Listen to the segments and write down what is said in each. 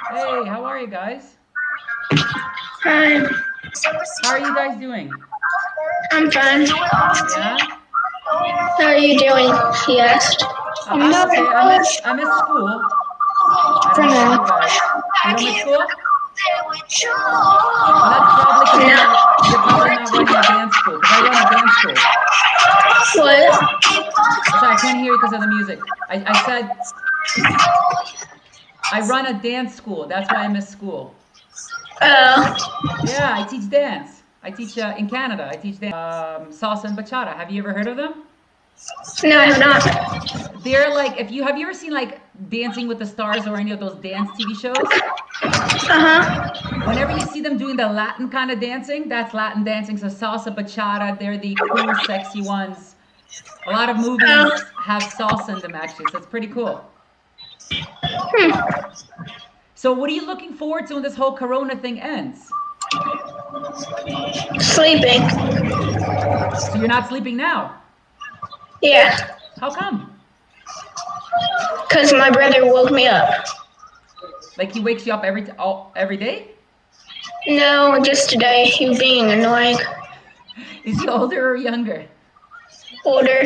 Hey, how are you guys? Hi, How are you guys doing? I'm fine. Yeah? How are you doing? He asked. I'm okay. I miss school. I don't For know about now. you guys. You don't miss school? Well, that's probably because you're probably not running a dance school. Because I run a dance school. What? Sorry, I can't hear you because of the music. I said I run a dance school. That's why I miss school. Oh, Yeah, I teach dance. I teach in Canada. I teach dance, salsa and bachata. Have you ever heard of them? no, I have not. They're like if you have you ever seen like Dancing with the Stars or any of those dance TV shows? Uh-huh. Whenever you see them doing the Latin kind of dancing, that's Latin dancing. So salsa, bachata, they're the cool, sexy ones. A lot of Oh, movies have salsa in them actually, so it's pretty cool. hmm. So what are you looking forward to when this whole Corona thing ends? Sleeping. So you're not sleeping now. Yeah, How come? because my brother woke me up. Like he wakes you up every day? No, just today. He being annoying. Is he older or younger? Older.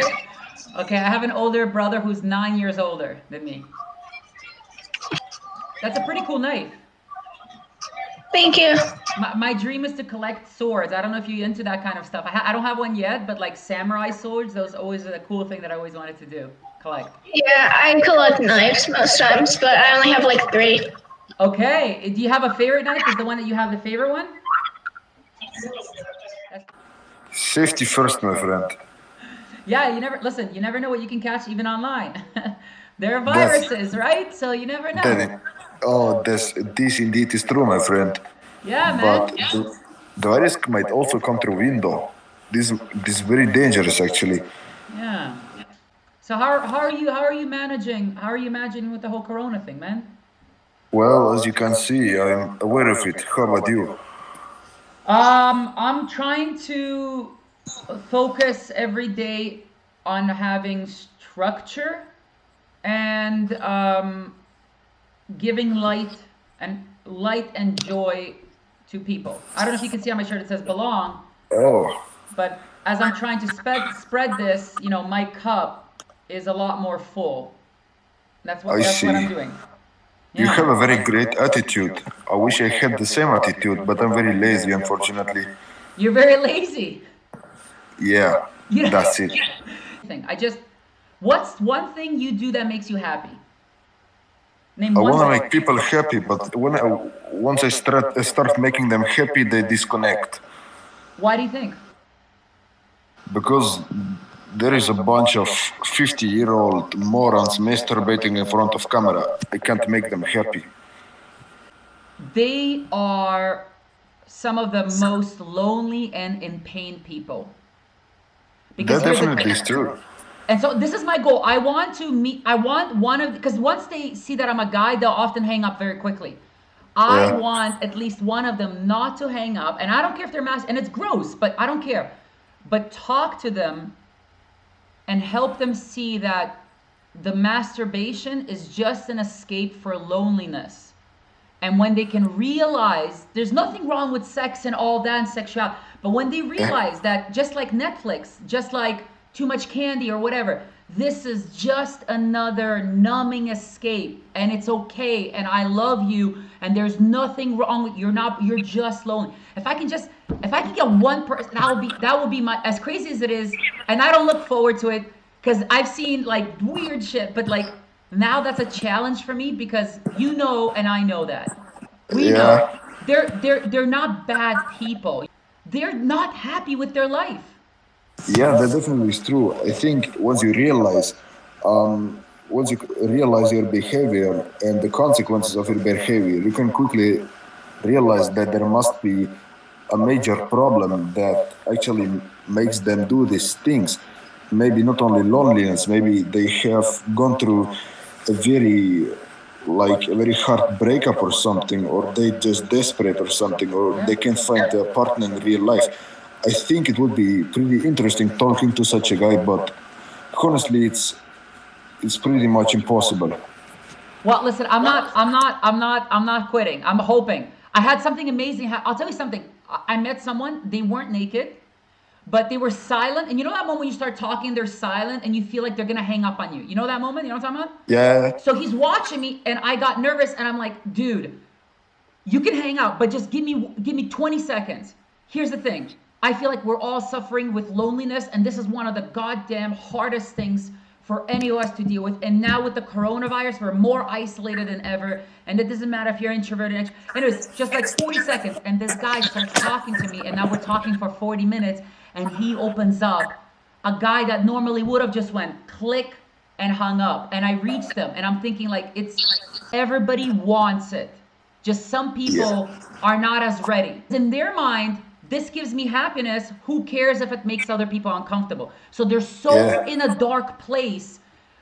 Okay, I have an older brother who's 9 years older than me. That's a pretty cool knife. Thank you. My dream is to collect swords. I don't know if you're into that kind of stuff. I don't have one yet, but like samurai swords, those always a cool thing that I always wanted to do. Collect. Yeah, I collect knives most times, but I only have like three. Okay. Do you have a favorite knife? Is the one that you have the favorite one? That's, Safety first, my friend. yeah, you never know what you can catch even online. There are That's viruses, right? So you never know. that. This indeed is true, my friend. Yeah, But man. the virus might also come through window. This is very dangerous, actually. Yeah. So how are you managing with the whole corona thing, man? Well, as you can see, I'm aware of it. How about you? I'm trying to focus every day on having structure and giving light and joy to people. I don't know if you can see on my shirt it says belong, Oh, but as I'm trying to spread this, my cup is a lot more full. That's what I that's what I'm see. doing. You have Yeah. a very great attitude. I wish I had the same attitude, but I'm very lazy, unfortunately. You're very lazy. Yeah, You know, that's it. I just what's one thing you do that makes you happy? Name I one want to thing. make people happy, but once I start making them happy, they disconnect. Why do you think? Because there is a bunch of 50-year-old morons masturbating in front of camera. I can't make them happy. They are some of the most lonely and in pain people. Because That here's the definitely thing. is true. And so this is my goal. I want one of, because once they see that I'm a guy, they'll often hang up very quickly. I Yeah. want at least one of them not to hang up. And I don't care if they're and it's gross, but I don't care. But talk to them and help them see that the masturbation is just an escape for loneliness. And when they can realize there's nothing wrong with sex and all that and sexuality, but when they Eh, realize that just like Netflix, just like too much candy or whatever, this is just another numbing escape and it's okay and I love you and there's nothing wrong with you're just lonely. If I can get one person, that will be my, as crazy as it is, and I don't look forward to it because I've seen like weird shit, but like now that's a challenge for me because and I know that. We Yeah. know they're not bad people. They're not happy with their life. Yeah, that definitely is true. I think once you realize your behavior and the consequences of your behavior, you can quickly realize that there must be a major problem that actually makes them do these things. Maybe not only loneliness, maybe they have gone through a very hard breakup or something, or they just desperate or something, or they can't find a partner in real life. I think it would be pretty interesting talking to such a guy, but honestly, it's pretty much impossible. Well, listen, I'm not quitting. I'm hoping. I had something amazing. I'll tell you something. I met someone. They weren't naked, but they were silent. And you know that moment when you start talking, they're silent, and you feel like they're gonna hang up on you. You know that moment? You know what I'm talking Yeah, about? So he's watching me, and I got nervous, and I'm like, dude, you can hang out, but just give me 20 seconds. Here's the thing. I feel like we're all suffering with loneliness, and this is one of the goddamn hardest things for any of us to deal with. And now with the coronavirus, we're more isolated than ever. And it doesn't matter if you're introverted. Anyways, just like 40 seconds, and this guy starts talking to me, and now we're talking for 40 minutes, and he opens up. A guy that normally would have just went click and hung up. And I reached them, and I'm thinking like everybody wants it. Just some yeah, people are not as ready. In their mind, this gives me happiness. Who cares if it makes other people uncomfortable? So they're so yeah, in a dark place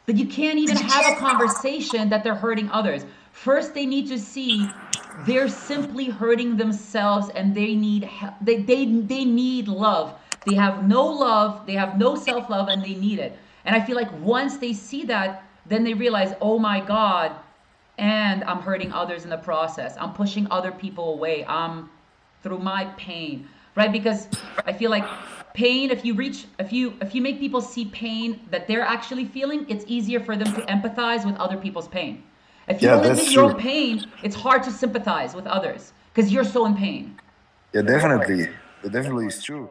that you can't even have a conversation that they're hurting others. First, they need to see they're simply hurting themselves and they need they need love. They have no love, they have no self-love and they need it. And I feel like once they see that, then they realize, "Oh my god, and I'm hurting others in the process. I'm pushing other people away. I'm through my pain, right? Because I feel like pain, if you make people see pain that they're actually feeling, it's easier for them to empathize with other people's pain. If you yeah. don't That's admit your own true. pain, it's hard to sympathize with others because you're so in pain. Yeah, definitely. That definitely is true.